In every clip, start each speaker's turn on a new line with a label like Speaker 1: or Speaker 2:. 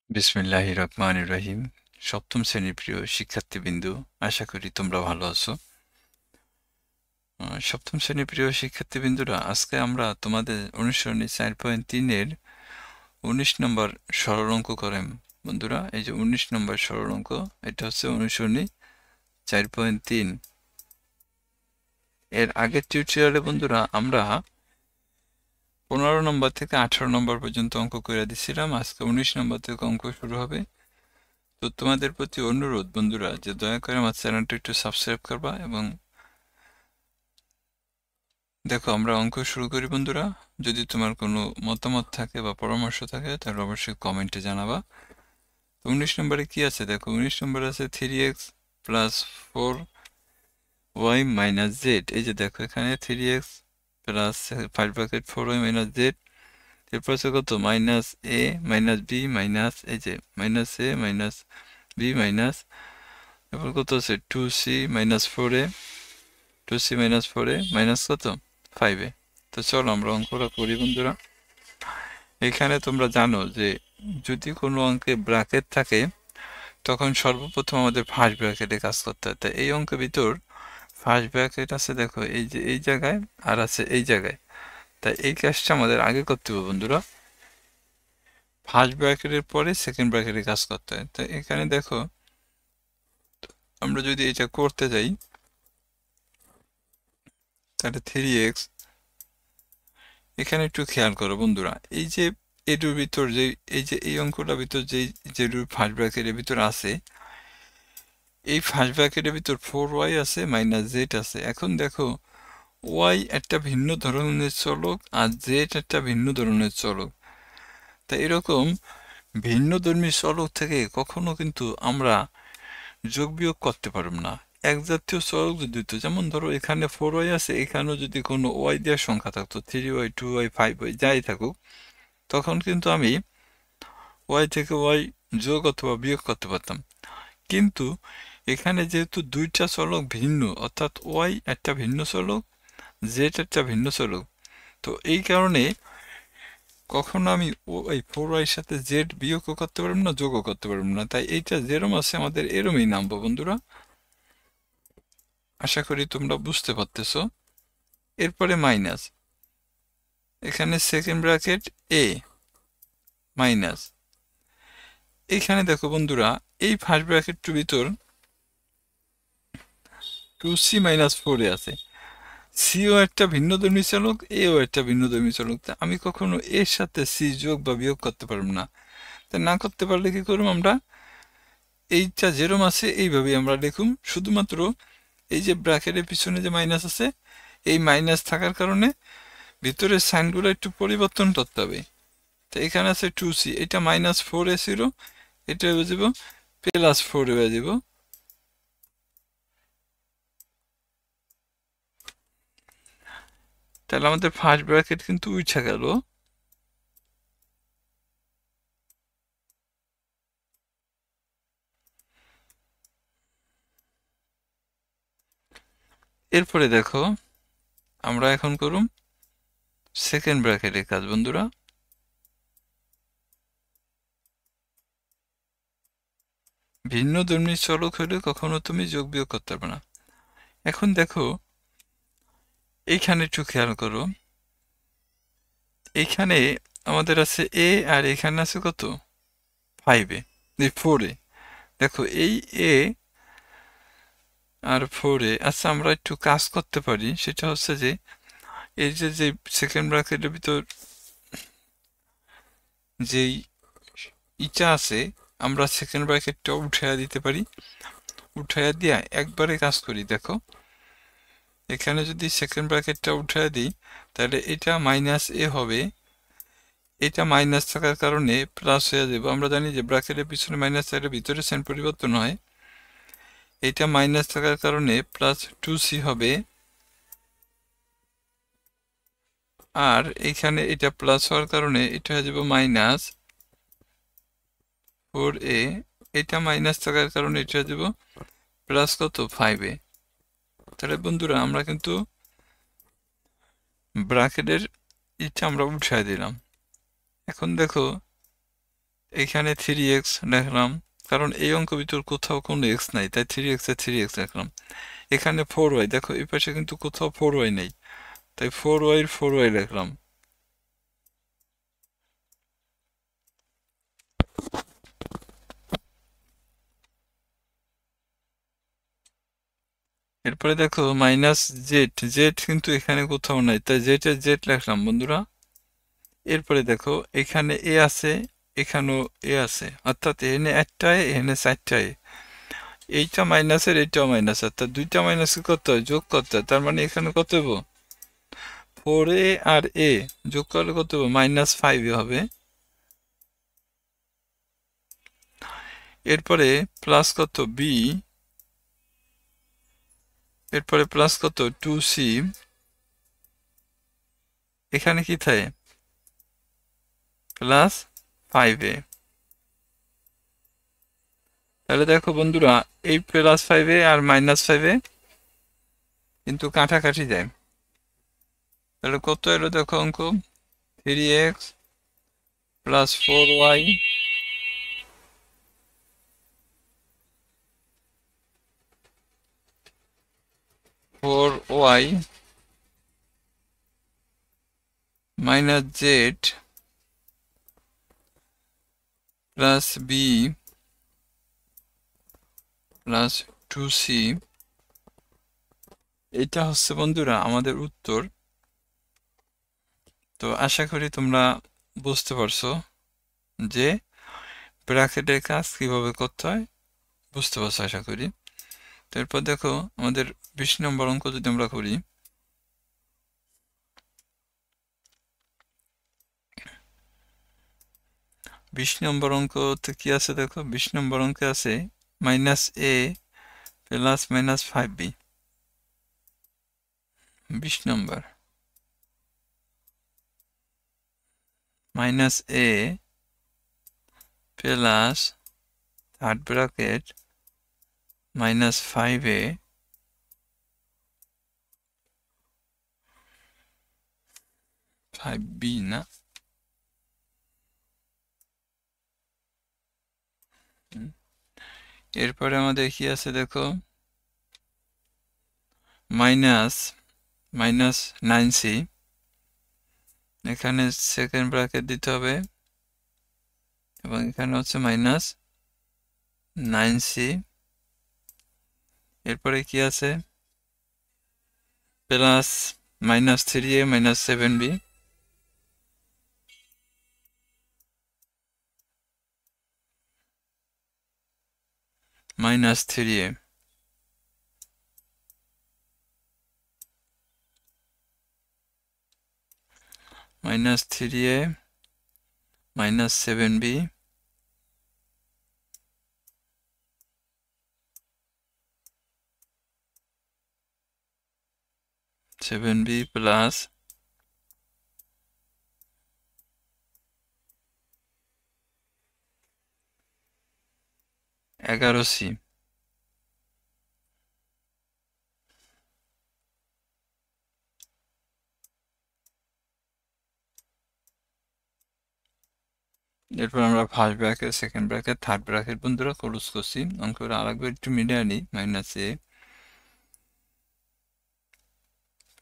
Speaker 1: বিসমিল্লাহির রহমানির রহিম। সপ্তম শ্রেণীর প্রিয় শিক্ষার্থীবৃন্দু, আশা করি তোমরা ভালো আছো। সপ্তম শ্রেণীর প্রিয় শিক্ষার্থীবৃন্দুরা, আজকে আমরা তোমাদের অনুসরণী 4.3-এর 19 নম্বর সরল অঙ্ক করাম। বন্ধুরা, এই যে 19 নম্বর সরল অঙ্ক, এটা হচ্ছে অনুসরণী 4.3। এর আগের টিউটোরিয়ালে বন্ধুরা আমরা 15 নম্বর থেকে 18 নম্বর পর্যন্ত অঙ্ক করে দিছিলাম। আজকে 19 নম্বর থেকে অঙ্ক শুরু হবে। তো তোমাদের প্রতি অনুরোধ বন্ধুরা, যে দয়া করে আমার চ্যানেলটা একটু সাবস্ক্রাইব করবা এবং দেখো, আমরা অঙ্ক শুরু করি বন্ধুরা। যদি তোমার কোনো মতামত থাকে বা পরামর্শ থাকে তাহলে অবশ্যই কমেন্টে জানাবা। 19 নম্বরে কি আছে দেখো, 19 নম্বরে আছে 3x plus 4y minus Z. এই যে দেখো, এখানে 3x plus 5 bracket 4y minus Z, এরপর আছে কত, minus A minus B minus, এই যে minus A minus B minus, এরপর কত আছে 2c minus 4a, 2c minus 4a minus কত 5a। তো চলো আমরা অঙ্কটা করি বন্ধুরা। এখানে তোমরা জানো যে যদি কোনো অঙ্কে ব্র্যাকেট থাকে তখন সর্বপ্রথম আমাদের ফার্স্ট ব্র্যাকেটে কাজ করতে হয়। তাই এই অঙ্কের ভিতর ফার্স্ট ব্র্যাকেট আছে দেখো, এই যে এই জায়গায় আর আছে এই জায়গায়। তাই এই কাজটা আমাদের আগে করতে হবে বন্ধুরা, ফার্স্ট ব্র্যাকেটের পরে সেকেন্ড ব্র্যাকেটে কাজ করতে হয়। তাই এখানে দেখো, আমরা যদি এটা করতে যাই তাহলে 3x, এখানে একটু খেয়াল করো বন্ধুরা, এই যে এটার ভিতর যে এই যে এই অঙ্কটার ভিতর যে ফার্স্ট ব্র্যাকেটের ভিতর আছে, এই ফার্স্ট ব্র্যাকেটের ভিতর 4y আছে মাইনাস জেড আছে। এখন দেখো, y একটা ভিন্ন ধরনের চলক আর জেড একটা ভিন্ন ধরনের চলক। তাই এরকম ভিন্নধর্মী চলক থেকে কখনো কিন্তু আমরা যোগ বিয়োগ করতে পারব না। এক জাতীয় চলক যদি হতো, যেমন ধরো এখানে 4y আছে, এখানেও যদি কোনো y দেওয়ার সংখ্যা থাকতো, 3y 2y 5y যাই থাকুক, তখন কিন্তু আমি y থেকে y যোগ অথবা বিয়োগ করতে পারতাম। কিন্তু এখানে যেহেতু দুইটা চলক ভিন্ন, অর্থাৎ y একটা ভিন্ন চলক, z একটা ভিন্ন চলক, তো এই কারণে কখনো আমি ওই 4y এর সাথে z বিয়োগও করতে পারবো না, যোগও করতে পারবো না। তাই এইটা যেরম আছে আমাদের এরমই নামবো বন্ধুরা। আশা করি তোমরা বুঝতে পারতেছো। এরপরে মাইনাস, এখানে সেকেন্ড ব্র্যাকেট এ মাইনাস, এইখানে দেখো বন্ধুরা, এই ফার্স্ট ব্র্যাকেটটার ভিতর 2c মাইনাস 4 আছে। সিও একটা ভিন্নধর্মী চলক, এও একটা ভিন্নধর্মী চলক। তা আমি কখনো এর সাথে সি যোগ বা বিয়োগ করতে পারবো না। তা না করতে পারলে কি করবো আমরা, এইটা যেরম আছে এইভাবেই আমরা লিখুম। শুধুমাত্র এই যে ব্র্যাকেটের পিছনে যে মাইনাস আছে, এই মাইনাস থাকার কারণে ভিতরের সাইনগুলো একটু পরিবর্তন করতে হবে। তো এখানে আছে 2c, এটা মাইনাস 4 ছিল, এটা হয়ে যাব প্লাস 4 হয়ে যাব। তাহলে আমাদের ফার্স্ট ব্র্যাকেট কিন্তু উঠে গেল। এরপরে দেখো, আমরা এখন করুম সেকেন্ড ব্র্যাকেটের কাজ বন্ধুরা। ভিন্নধর্মী চলক হলে কখনো তুমি যোগ বিয়োগ করতে পারবে না। এখন দেখো, এইখানে একটু খেয়াল করো, এইখানে আমাদের আছে এ আর এখানে আছে কত 5 4 দেখো এই এ আর 4 আচ্ছা, আমরা একটু কাজ করতে পারি। সেটা হচ্ছে যে এই যে যে সেকেন্ড ব্র্যাকেটের ভিতর যেই ইটা আছে, আমরা সেকেন্ড ব্র্যাকেটটা উঠাইয়া দিতে পারি। উঠাইয়া দিয়া একবারে কাজ করি। দেখো, এখানে যদি সেকেন্ড ব্র্যাকেটটা উঠাইয়া দিই তাহলে এটা মাইনাস এ হবে, এটা মাইনাস থাকার কারণে প্লাস হয়ে যাবে। আমরা জানি যে ব্র্যাকেটের পিছনে মাইনাস থাকলে ভিতরে সাইন পরিবর্তন হয়। এটা মাইনাস থাকার কারণে প্লাস 2c হবে, আর এখানে এটা প্লাস হওয়ার কারণে এটা হয়ে যাবে মাইনাস 4a, এটা মাইনাস থাকার কারণে এটা হয়ে যাবে প্লাস কত 5a। তাহলে বন্ধুরা, আমরা কিন্তু ব্র্যাকেটের এটা আমরা উঠাই দিলাম। এখন দেখো, এখানে 3x লিখলাম, কারণ এই অঙ্ক ভিতর কোথাও কোনো x নাই, তাই 3x এ 3x লিখলাম। এখানে 4y, দেখো এই পাশে কিন্তু কোথাও 4y নেই, তাই 4y এর 4y লিখলাম। এরপরে দেখো মাইনাস জেড, জেড কিন্তু এখানে কোথাও নাই, তাই জেড এর জেড লিখলাম বন্ধুরা। এরপরে দেখো এখানে এ আছে, এখানেও এ আছে, অর্থাৎ এখানে একটায় এখানে চারটায়, এইটা মাইনাসের এইটাও মাইনাস, অর্থাৎ দুইটা মাইনাসকে করতে হয়, যোগ করতে হয়। তার মানে এখানে কত হবো, 4a আর a যোগ করলে কত হবে, -5 হবে। এরপরে প্লাস কত b, এরপরে প্লাস কত 2c, এখানে কি থাকে প্লাস 5a। তাহলে দেখো বন্ধুরা এই প্লাস 5a আর -5a কিন্তু কাটাকাটি যায়, তাহলে কত এলো দেখো অঙ্ক, 3x plus 4y minus z plus b plus 2c, এটা হচ্ছে বন্ধুরা আমাদের উত্তর। তো আশা করি তোমরা বুঝতে পারছো যে ব্র্যাকেটের কাজ কিভাবে করতে হয়, বুঝতে পারছো আশা করি। তো এরপর দেখো আমাদের 20 নম্বর অঙ্ক যদি আমরা করি, বিশ নম্বর অঙ্কতে কি আছে দেখো, 20 নম্বর অঙ্কে আছে -a plus -5b। 20 number -a plus third bracket -5a 5b না, এরপরে আমাদের কি আছে দেখো, -9c, এখানে সেকেন্ড ব্র্যাকেট দিতে হবে এবং এখানে হচ্ছে -9c। এরপরে কি আছে plus -3a -7b, -3a -3a -7b, plus 11c। এরপর আমরা first bracket, second bracket, third bracket বন্ধুরা ক্লোজ করছি। অঙ্কটা আরেকবার একটু মিলিয়ে নিই, -a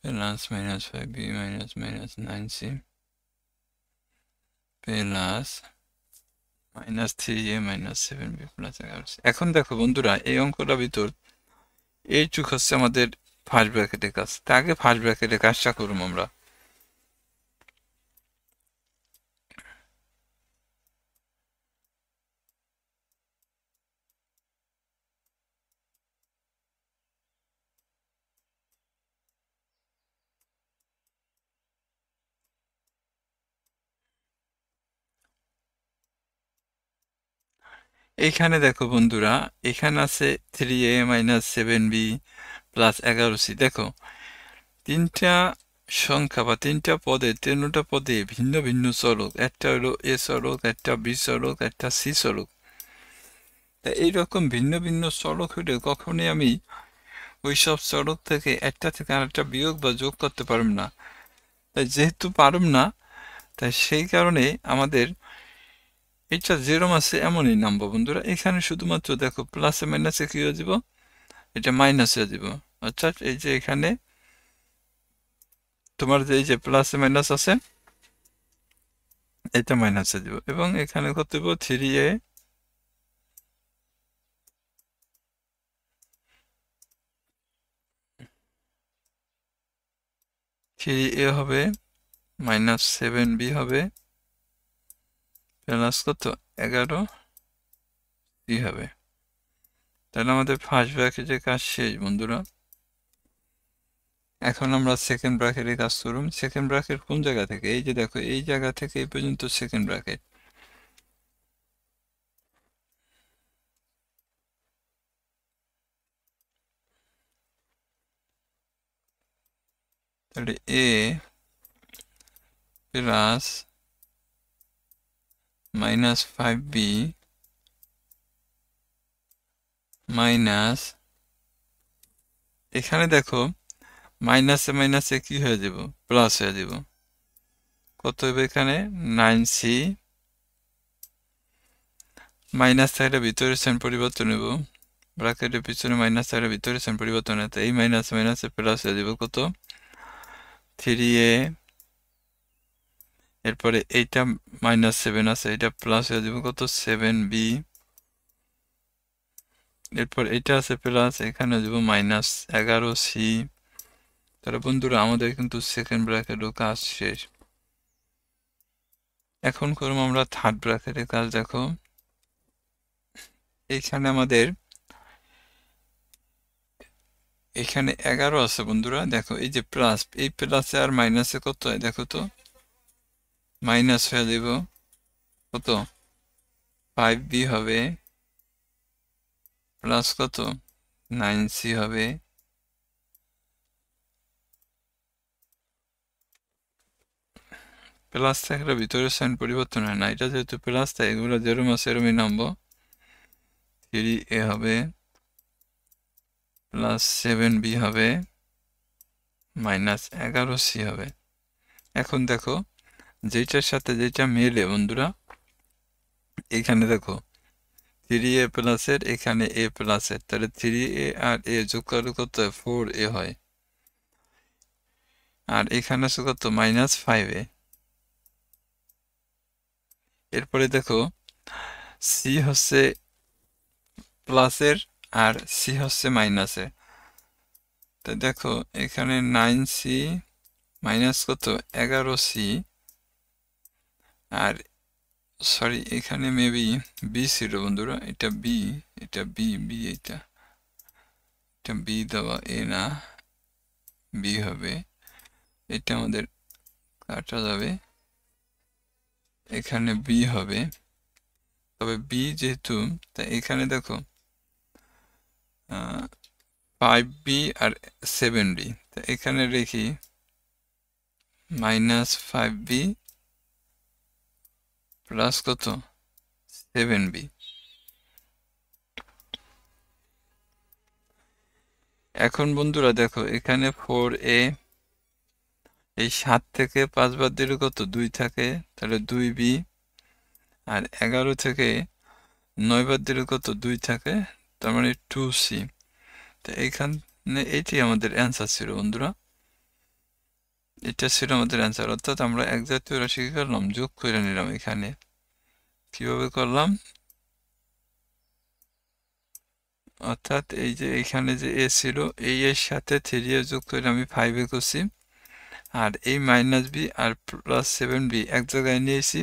Speaker 1: plus -5b -9c plus -3a -7b plus 11c। এখন দেখো বন্ধুরা এই অঙ্কটার ভিতর এইটুক হচ্ছে আমাদের ফার্স্ট ব্র্যাকেটের কাজ। তা আগে ফার্স্ট ব্র্যাকেটের কাজটা করবো আমরা। এইখানে দেখো বন্ধুরা, এখানে আছে 3a -7b প্লাস 11c। দেখো তিনটা সংখ্যা বা তিনটা পদে, তিনটা পদে ভিন্ন ভিন্ন চলক, একটা হলো এ চলক, একটা বি চলক, একটা সি চলক। তা এইরকম ভিন্ন ভিন্ন চলক হলে কখনোই আমি ওই সব চলক থেকে একটা থেকে আরেকটা বিয়োগ বা যোগ করতে পারব না। তাই যেহেতু পারব না, তাই সেই কারণে আমাদের এটা যেরম আছে এমনই নামবো বন্ধুরা। এখানে শুধুমাত্র দেখো প্লাসে মাইনাসে কি হয়ে যাব, এটা মাইনাস হয়ে যাব। অর্থাৎ এই যে এখানে তোমার যে এই যে প্লাসে মাইনাস আছে এটা মাইনাস হয়ে যাব, এবং এখানে কত দেবো 3a হবে মাইনাস 7b হবে প্লাস কত 11c হবে। তাহলে আমাদের ফার্স্ট ব্র্যাকেটের কাজ শেষ বন্ধুরা। এখন আমরা সেকেন্ড ব্র্যাকেটের কাজ করুন। সেকেন্ড ব্র্যাকেট কোন জায়গা থেকে, এই যে দেখো এই জায়গা থেকে এই পর্যন্ত সেকেন্ড ব্র্যাকেট। তাহলে a plus minus 5b minus, এখানে দেখো মাইনাসে মাইনাসে কি হয়ে যাব, প্লাস হয়ে যাব। কত হবে এখানে 9c, মাইনাস থাকলে ভিতরে সাইন পরিবর্তন হইব, ব্র্যাকেটের পিছনে মাইনাস থাকলে ভিতরে সাইন পরিবর্তন হয়, এই মাইনাস মাইনাসে প্লাস হয়ে যাব কত 3a, এরপরে এইটা মাইনাস 7 আছে এটা প্লাস হয়ে যাব কত 7b, এরপর এটা আছে প্লাস, এখানে যাব মাইনাস 11c। তাহলে বন্ধুরা আমাদের কিন্তু সেকেন্ড ব্র্যাকেটও কাজ শেষ। এখন করব আমরা থার্ড ব্র্যাকেটের কাজ। দেখো এখানে আমাদের এখানে 11 আছে বন্ধুরা। দেখো এই যে প্লাস, এই প্লাসে আর মাইনাসে কত হয় দেখো তো, মাইনাস হয়ে যাব কত 5b হবে প্লাস কত 9c হবে, প্লাস থাকলে ভিতরে সাইন পরিবর্তন হয় না, এটা যেহেতু প্লাস তাই এগুলো যেরম আছে এরমই নামবো। 3a হবে প্লাস 7b হবে মাইনাস 11c হবে। এখন দেখো যেটার সাথে যেটা মেলে বন্ধুরা, এখানে দেখো 3a প্লাসের এখানে a প্লাসের, তাহলে 3a আর a যোগ করলে কত হয় 4a হয়, আর এখানে আছে কত মাইনাস 5a। এরপরে দেখো c হচ্ছে প্লাসের আর c হচ্ছে মাইনাসের, তো দেখো এখানে 9c মাইনাস কত 11c, আর সরি এখানে মেবি b ছিল বন্ধুরা, এটা b, এটা b, এটা b দেওয়া a না, b হবে, এটা আমাদের কাটা যাবে, এখানে b হবে। তবে b যেহেতু, তাই এখানে দেখো 5b আর 7b, তা এখানে রেখি মাইনাস 5b প্লাস কত 7b। এখন বন্ধুরা দেখো এখানে 4a, এই 7 থেকে 5 বাদ দিলে কত 2 থাকে, তাহলে 2b, আর 11 থেকে 9 বাদ দিলে কত 2 থাকে, তার মানে 2c। তো এইখানে এইটি আমাদের অ্যান্সার ছিল বন্ধুরা, এটা ছিল আমাদের অ্যান্সার। অর্থাৎ আমরা এক জাতীয় রাশি কি করলাম, যোগ করে নিলাম। এখানে কিভাবে করলাম, অর্থাৎ এই যে এখানে যে এ ছিল, এই এর সাথে 3 এ যোগ করে আমি 5 এ করছি, আর এই মাইনাস বি আর প্লাস 7b এক জায়গায় নিয়েছি,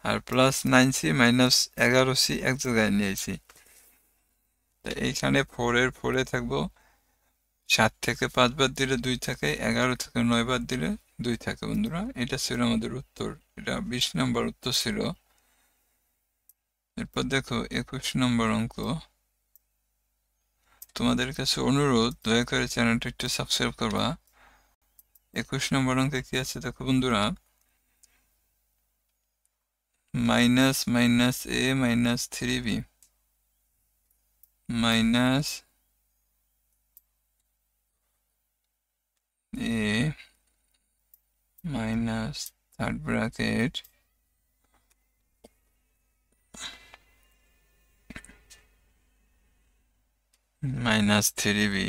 Speaker 1: আর প্লাস 9c মাইনাস 11c এক জায়গায় নিয়েছি। তো এইখানে 4 এর 4 থাকবো, 7 থেকে 5 বাদ দিলে 2 থাকে, 11 থেকে 9 বাদ দিলে 2 থাকে বন্ধুরা। এটা ছিল আমাদের উত্তর, এটা 20 নম্বর উত্তর ছিল। এরপর দেখো 21 নম্বর অঙ্ক। তোমাদের কাছে অনুরোধ, দয়া করে চ্যানেলটা একটু সাবস্ক্রাইব করবা। 21 নম্বর অঙ্কে কি আছে দেখো বন্ধুরা, minus minus a minus 3b minus a minus third bracket minus three B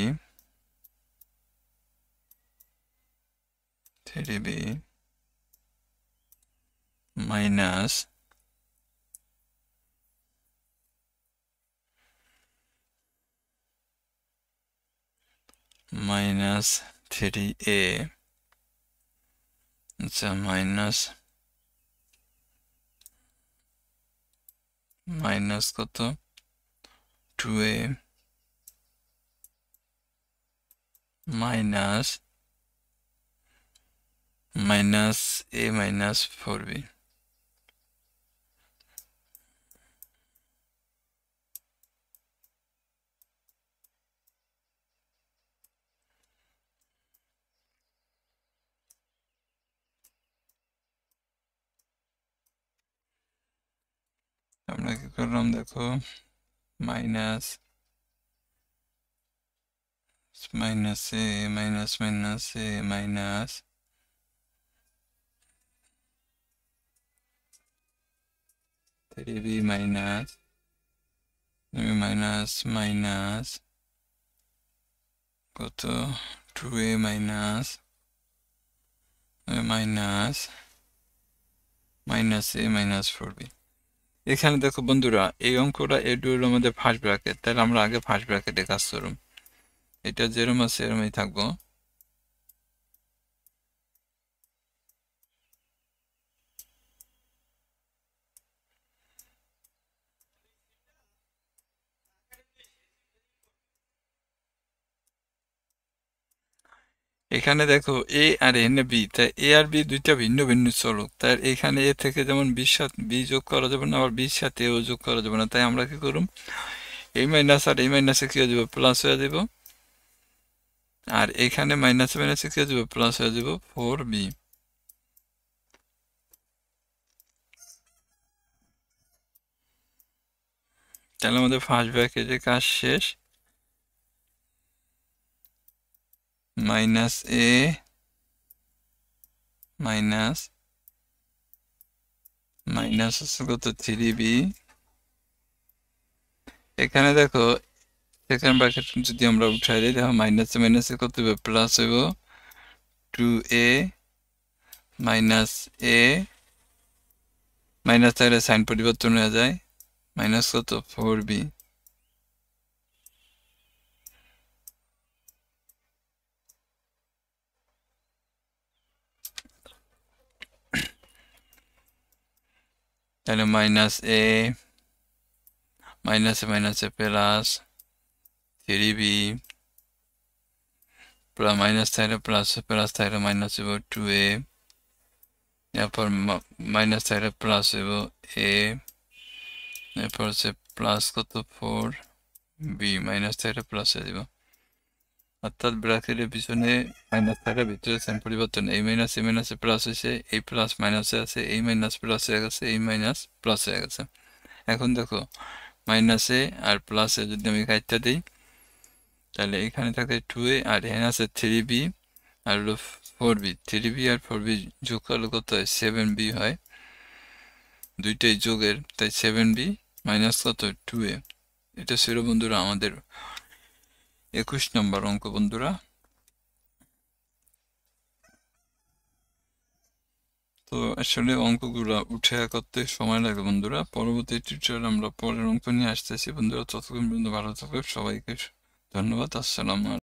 Speaker 1: minus three A, আচ্ছা মাইনাস কত two A minus minus four B. আমরা কি করলাম দেখো, minus A minus three B minus কত two A minus A minus four B. এখানে দেখো বন্ধুরা, এই অঙ্কটা এডু হলো আমাদের ফার্স্ট ব্র্যাকেট, তাহলে আমরা আগে ফার্স্ট ব্র্যাকেটে কাজ করব। এটা যেরম আছে এরমই থাকবো। এখানে দেখো এ আর এখানে বি, তাই এ আর বি দুইটা ভিন্ন ভিন্ন চলক, তাই এখানে এ থেকে যেমন বির সাথে বি যোগ করা যাবে না, আবার বির সাথে এও যোগ করা যাবে না, তাই আমরা কি করব, এই মাইনাস আর এই মাইনাসে কি হয়ে যাবে, প্লাস হয়ে যাব, আর এখানে মাইনাসে মাইনাসে কি হয়ে যাবে, প্লাস হয়ে যাব ফোর বি। তাহলে আমাদের ফার্স্ট ব্র্যাকেটে কাজ শেষ। মাইনাস এ মাইনাস হচ্ছে কত থ্রি বি। এখানে দেখো সেকেন্ড ব্র্যাকেট যদি আমরা উঠাই দিই, দেখো মাইনাসে মাইনাসে কত হবে, প্লাস হইব two A minus A minus থাকলে সাইন পরিবর্তন হয়ে যায়, মাইনাস কত ফোর বি। তাহলে মাইনাস এ মাইনাসে প্লাস থ্রি বি, মাইনাস থাকলে প্লাস থাকলে মাইনাস হইব টু এ, এরপর মাইনাস থাকলে প্লাস হইব এ, এরপর হচ্ছে প্লাস কত ফোর বি, মাইনাস থাকলে প্লাস হয়ে যাব, অর্থাৎ ব্র্যাকেটের পিছনে মাইনাস থাকার ভিতরে সাইন পরিবর্তন, এই মাইনাসে প্লাস হয়েছে, এই প্লাস মাইনাসে আছে, এই মাইনাস প্লাস হয়ে গেছে, এই মাইনাস প্লাস হয়ে গেছে। এখন দেখো মাইনাসে আর প্লাসে যদি আমি কাটতে দিই, তাহলে এখানে থাকে টু এ আর এখানে আছে থ্রি বি আর হলো ফোর বি, থ্রি বি আর ফোর বি যোগ করলে কত হয়, সেভেন বি হয়, দুইটাই যোগের, তাই সেভেন বি মাইনাস কত টু এ। এটা ছিল বন্ধুরা আমাদের 21 নম্বর অঙ্ক বন্ধুরা। তো আসলে অঙ্কগুলো উঠে করতে সময় লাগে বন্ধুরা। পরবর্তী টিউটোরিয়ালে আমরা পরের অঙ্ক নিয়ে আসতেছি বন্ধুরা। ততক্ষণ পর্যন্ত ভালো থাকবে, সবাইকে ধন্যবাদ। আসসালামু আলাইকুম।